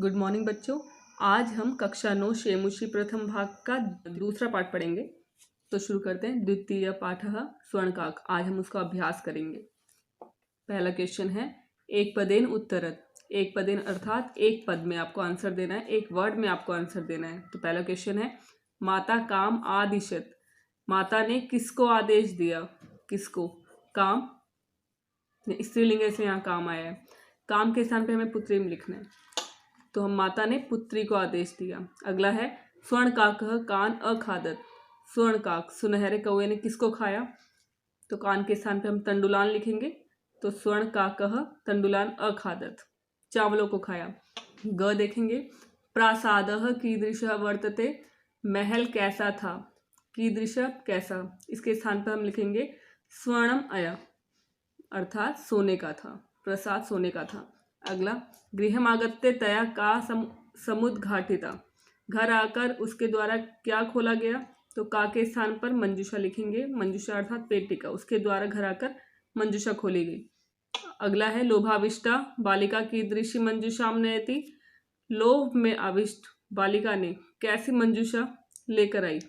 Good morning बच्चों। आज हम कक्षा 9 शेमुषी प्रथम भाग का दूसरा पाठ पढ़ेंगे। तो शुरू करते हैं। द्वितीय पाठः स्वर्णकाक। आज हम उसका अभ्यास करेंगे। पहला क्वेश्चन है एक पदेन उत्तरत। एक पदेन अर्थात एक पद में आपको आंसर देना है, एक वर्ड में आपको आंसर देना है। तो पहला क्वेश्चन है माता काम आदिशत। माता ने किसको आदेश दिया? किसको? काम, स्त्रीलिंग से यहाँ काम आया है। काम के स्थान पे हमें पुत्री में लिखना है, तो हम माता ने पुत्री को आदेश दिया। अगला है स्वर्ण काकः कान अखादत। स्वर्ण काक सुनहरे कौवे ने किसको खाया? तो कान के स्थान पे हम तंडुलान लिखेंगे, तो स्वर्ण काकः तंडुलान अखादत, चावलों को खाया। ग देखेंगे प्रासादः कीदृशः वर्तते। महल कैसा था? कीदृशः कैसा, इसके स्थान पर हम लिखेंगे स्वर्णम अय, अर्थात सोने का था। प्रसाद सोने का था। अगला गृहमागत्य तया का समुद्घाटिता। घर आकर उसके द्वारा क्या खोला गया? तो का के स्थान पर मंजूषा लिखेंगे। मंजूषा अर्थात पेटिका, उसके द्वारा घर आकर मंजूषा खोली गई। अगला है लोभाविष्टा बालिका कीदृशी मंजूषाम नयति। लोभ में आविष्ट बालिका ने कैसी मंजूषा लेकर आई?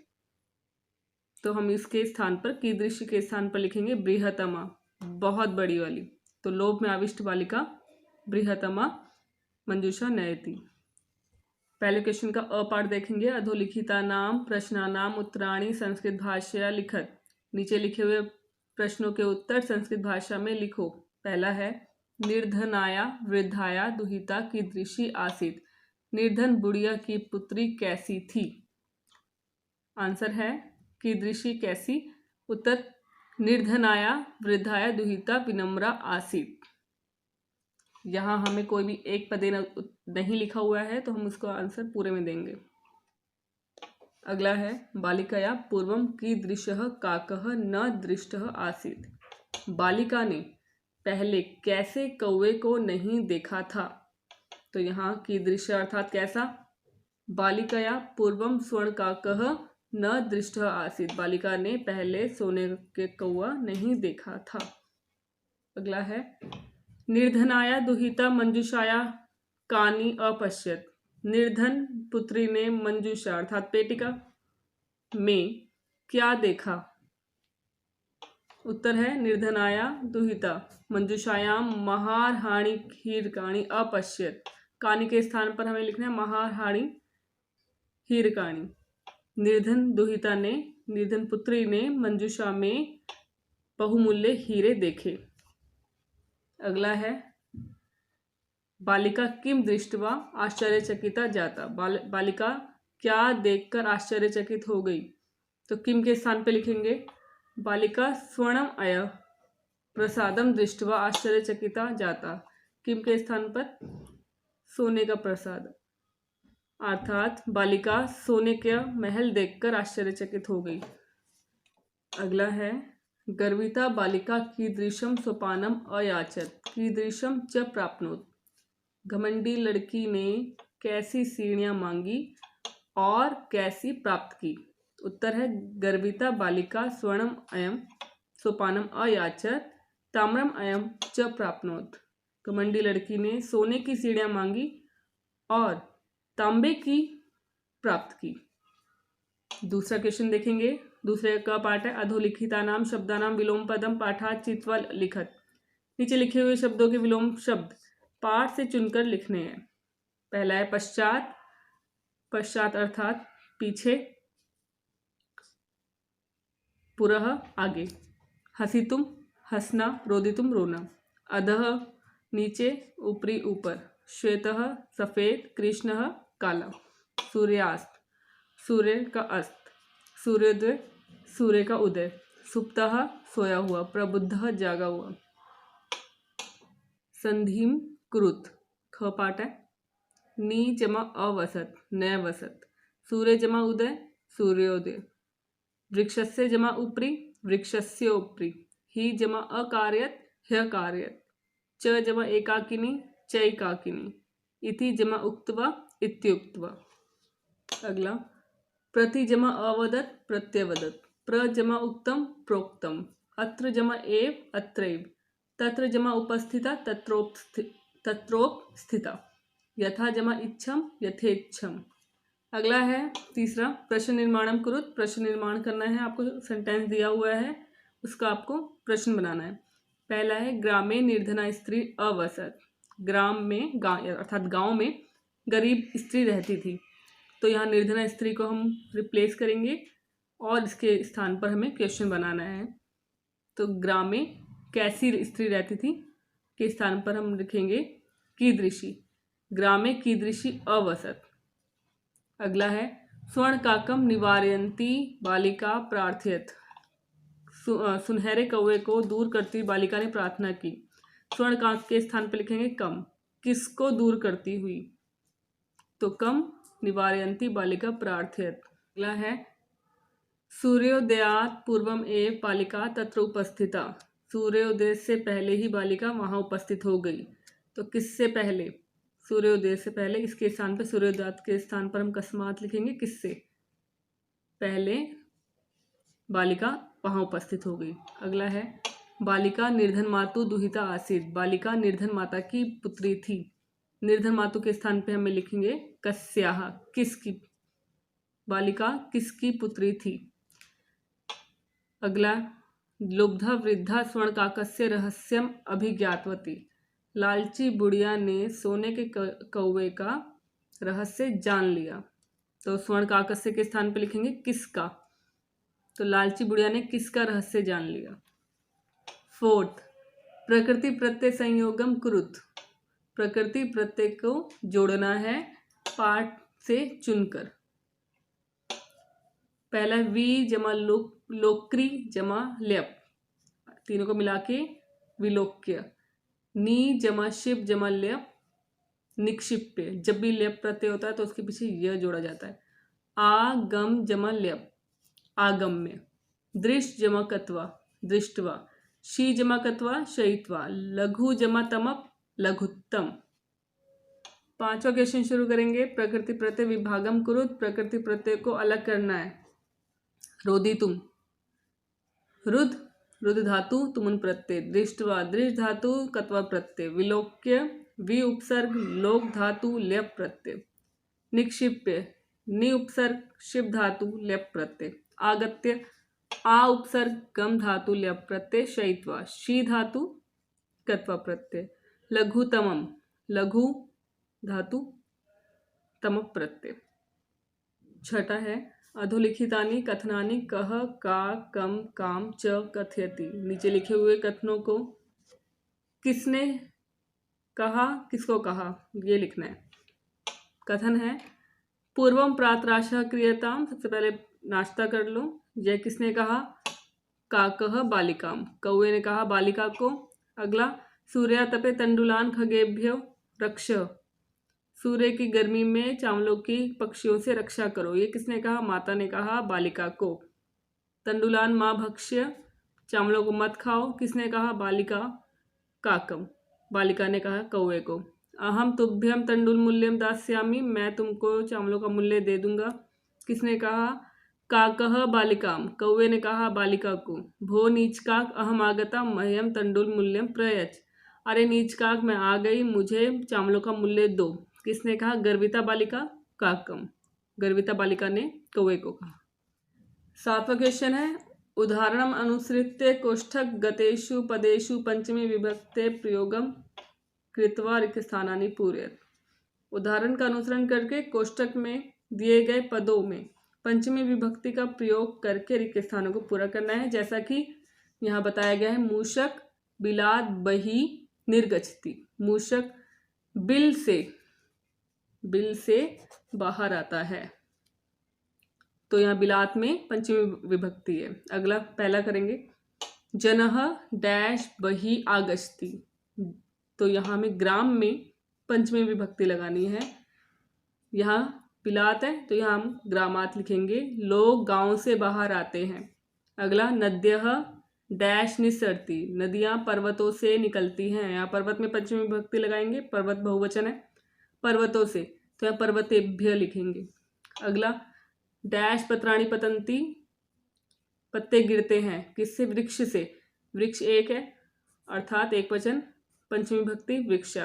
तो हम इसके स्थान पर कीदृशी के स्थान पर लिखेंगे बृहतमा, बहुत बड़ी वाली। तो लोभ में आविष्ट बालिका बृहतमा मंजूषा नयति। पहले क्वेश्चन का अ पार्ट देखेंगे। अधोलिखिता नाम प्रश्नानाम उत्तराणि संस्कृत भाषा लिखत। नीचे लिखे हुए प्रश्नों के उत्तर संस्कृत भाषा में लिखो। पहला है निर्धनाया वृद्धाया दुहिता कीदृशी आसीत। निर्धन बुढ़िया की पुत्री कैसी थी? आंसर है कीदृशी कैसी। उत्तर निर्धनाया वृद्धाया दुहिता विनम्रा आसीत। यहाँ हमें कोई भी एक पदे नहीं लिखा हुआ है, तो हम उसको आंसर पूरे में देंगे। अगला है बालिकाया पूर्वम कीदृशः काकः न दृष्टः आसीत। बालिका ने पहले कैसे कौवे को नहीं देखा था? तो यहाँ कीदृश अर्थात कैसा। बालिकाया पूर्वम स्वर्ण काकः न दृष्टः आसीत। बालिका ने पहले सोने के कौवा नहीं देखा था। अगला है निर्धनाया दुहिता मंजूषाया कानी अपश्यत। निर्धन पुत्री ने मंजूषा अर्थात पेटिका में क्या देखा? उत्तर है निर्धनाया दुहिता मंजूषायाम महारहाणि हीरकाणि अपश्यत। कानी के स्थान पर हमें लिखना है महारहाणि हीरकाणि। निर्धन दुहिता ने, निर्धन पुत्री ने मंजूषा में बहुमूल्य हीरे देखे। अगला है बालिका किम दृष्ट्वा आश्चर्यचकिता जाता। बालिका क्या देखकर आश्चर्यचकित हो गई? तो किम के स्थान पे लिखेंगे बालिका स्वर्णम अय प्रसादम दृष्ट्वा आश्चर्यचकिता जाता। किम के स्थान पर सोने का प्रसाद, अर्थात बालिका सोने का महल देखकर आश्चर्यचकित हो गई। अगला है गर्विता बालिका कीदृशम सोपानम अयाचत कीदृशम च प्राप्नोत। घमंडी लड़की ने कैसी सीढ़ियां मांगी और कैसी प्राप्त की? उत्तर है गर्विता बालिका स्वर्णम अयम सोपानम अयाचत ताम्रम अयम च प्राप्नोत। घमंडी लड़की ने सोने की सीढ़ियां मांगी और तांबे की प्राप्त की। दूसरा क्वेश्चन देखेंगे। दूसरे का पाठ है अधोलिखिता नाम शब्दानाम विलोम पदम पाठा चित्वा लिखत। नीचे लिखे हुए शब्दों के विलोम शब्द पाठ से चुनकर लिखने हैं। पहला है पश्चात। पश्चात अर्थात पीछे, पुरः आगे। हसितुम हंसना, रोदितुम रोना। अधः नीचे, ऊपरी ऊपर। श्वेतः सफेद, कृष्णः काला। सूर्यास्त सूर्य का अस्त। सूर्योदय सूर्य का उदय। सुप्तः सोया हुआ, प्रबुद्धः जागा हुआ। संधिम कुरुत ख पाठ है। नी जमा अवसत नय वसत। सूर्य जमा उदय सूर्योदय। वृक्षस्य जमा उपरी वृक्षस्य उपरी। ही जमा अकार्यत ह्य कार्यत। च जमा एकाकिनी चैकाकिनी। इति जमा उक्त्वा इत्युक्त्वा। अगला प्रति जमा अवदत प्रत्यवदत। प्र जमा उक्तम प्रोक्तम। अत्र जमा एव अत्रैव। तत्र जमा उपस्थिता तत्रोपस्थिता। यथा जमा इच्छम यथेच्छम। अगला है तीसरा, प्रश्न निर्माणम कुरुत। प्रश्न निर्माण करना है आपको, सेंटेंस दिया हुआ है उसका आपको प्रश्न बनाना है। पहला है ग्रामे निर्धना स्त्री अवसत। ग्राम में, गाँव अर्थात गांव में गरीब स्त्री रहती थी, तो यहाँ निर्धना स्त्री को हम रिप्लेस करेंगे और इसके स्थान पर हमें क्वेश्चन बनाना है। तो ग्रामे कैसी स्त्री रहती थी के स्थान पर हम लिखेंगे कीदृशी। ग्रामे कीदृशी अवसत। अगला है स्वर्णकाकम निवारयन्ती बालिका प्रार्थयत। सुनहरे कौवे को दूर करती बालिका ने प्रार्थना की। स्वर्णकाक के स्थान पर लिखेंगे कम, किसको दूर करती हुई, तो कम निवारयन्ती बालिका प्रार्थयत। अगला है सूर्योदयात पूर्वम एव बालिका तत्र उपस्थिता। सूर्योदय से पहले ही बालिका वहां उपस्थित हो गई, तो किससे पहले, सूर्योदय से पहले। इसके स्थान पर, सूर्योदय के स्थान पर हम कस्मात लिखेंगे, किससे पहले बालिका वहां उपस्थित हो गई। अगला है बालिका निर्धन मातु दुहिता आसीत। बालिका निर्धन माता की पुत्री थी। निर्धन मातु के स्थान पे हमें लिखेंगे कस्याः, किसकी, बालिका किसकी पुत्री थी। अगला लुब्धा वृद्धा स्वर्णकाकस्य रहस्यम अभिज्ञातवती। लालची बुढ़िया ने सोने के कौवे का रहस्य जान लिया, तो स्वर्णकाकस्य के स्थान पर लिखेंगे किसका, तो लालची बुढ़िया ने किसका रहस्य जान लिया। फोर्थ, प्रकृति प्रत्यय संयोगम कुरुत। प्रकृति प्रत्यय को जोड़ना है पाठ से चुनकर। पहला वी जमा लोक्री जमा ल्यप, तीनों को मिला के विलोक्य। नी जमा शिव जमा ल्यप निक्षिप्य। जब भी ल्यप प्रत्यय होता है तो उसके पीछे यह जोड़ा जाता है। आगम जमा ल्यप आगम्य। दृष्ट जमा कत्वा दृष्टवा। शी जमा कत्वा शयित्वा। लघु जमा तमप लघुत्तम। पांचवा क्वेश्चन शुरू करेंगे। प्रकृति प्रत्यय विभागम कुरुत। प्रकृति प्रत्यय को अलग करना है। रोदितुम रुद रुद धातु तुमुन प्रत्यय। दृष्टवा दृष्ट धातु कत्वा प्रत्यय। विलोक्य वि उपसर्ग लोक धातु ल्यप प्रत्यय। निक्षिप्य नि उपसर्ग शिव धातु ल्यप प्रत्यय। आगत्य आ उपसर्ग गम धातु ल्यप प्रत्यय शयित्वा। शी धातु कत्वा प्रत्यय। लघुतमम लघु धातु तम प्रत्यय। छठा है अधोलिखितानि कथनानि कह का कम काम च कथयति। नीचे लिखे हुए कथनों को किसने कहा, किसको कहा, ये लिखना है। कथन है पूर्वम प्रातराशः क्रियताम। सबसे पहले नाश्ता कर लो। यह किसने कहा, काकः बालिकाम, कौवे ने कहा बालिका को। अगला सूर्या तपे तंडुलान खगेभ्यो रक्ष। सूर्य की गर्मी में चावलों की पक्षियों से रक्षा करो। ये किसने कहा, माता ने कहा बालिका को। तंडुलान माँ भक्ष्य, चावलों को मत खाओ, किसने कहा, बालिका काकम, बालिका ने कहा कौवे को। अहम तुभ्यम तंडुल मूल्यम दास्यामी, मैं तुमको चावलों का मूल्य दे दूंगा, किसने कहा, काकः बालिकाम, कौवे ने कहा बालिका को। भो नीचकाक अहम आगता मह्यम तंडुल मूल्यम प्रयच, अरे नीचकाक मैं आ गई, मुझे चावलों का मूल्य दो, किसने कहा, गर्विता बालिका काकम, गर्विता बालिका ने कौवे को कहा। सातवां क्वेश्चन है उदाहरणम अनुसृत्य कोष्ठक गतेषु पदेषु पंचमी विभक्ते प्रयोगम कृत्वा रिक्त स्थानानि पूरयत। उदाहरण का अनुसरण करके कोष्ठक में दिए गए पदों में पंचमी विभक्ति का प्रयोग करके रिक्त स्थानों को पूरा करना है। जैसा कि यहाँ बताया गया है, मूषक बिलात बही निर्गच्छति। मूषक बिल से बाहर आता है, तो यहाँ बिलात में पंचमी विभक्ति है। अगला पहला करेंगे जनः डैश बही आगच्छति, तो यहाँ हमें ग्राम में पंचमी विभक्ति लगानी है। यहाँ बिलात है तो यहाँ हम ग्रामात लिखेंगे। लोग गांव से बाहर आते हैं। अगला नद्यः डैश निस्सरति, नदियाँ पर्वतों से निकलती हैं। यहाँ पर्वत में पंचमी विभक्ति लगाएंगे, पर्वत बहुवचन है, पर्वतों से, तो यहाँ पर्वतेभ्य लिखेंगे। अगला डैश पत्राणि पतंती, पत्ते गिरते हैं, किससे, वृक्ष से, वृक्ष एक है अर्थात एक वचन, पंचमी विभक्ति वृक्षा।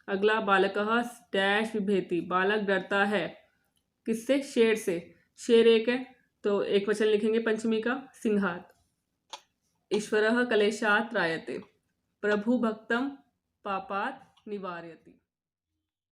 अगला बालकः डैश बिभेति, बालक डरता है किससे? शेर से। शेर एक है तो एक वचन लिखेंगे पंचमी का, सिंहात। ईश्वरः क्लेशात् त्रायते, प्रभु भक्तं पापात् निवारयति।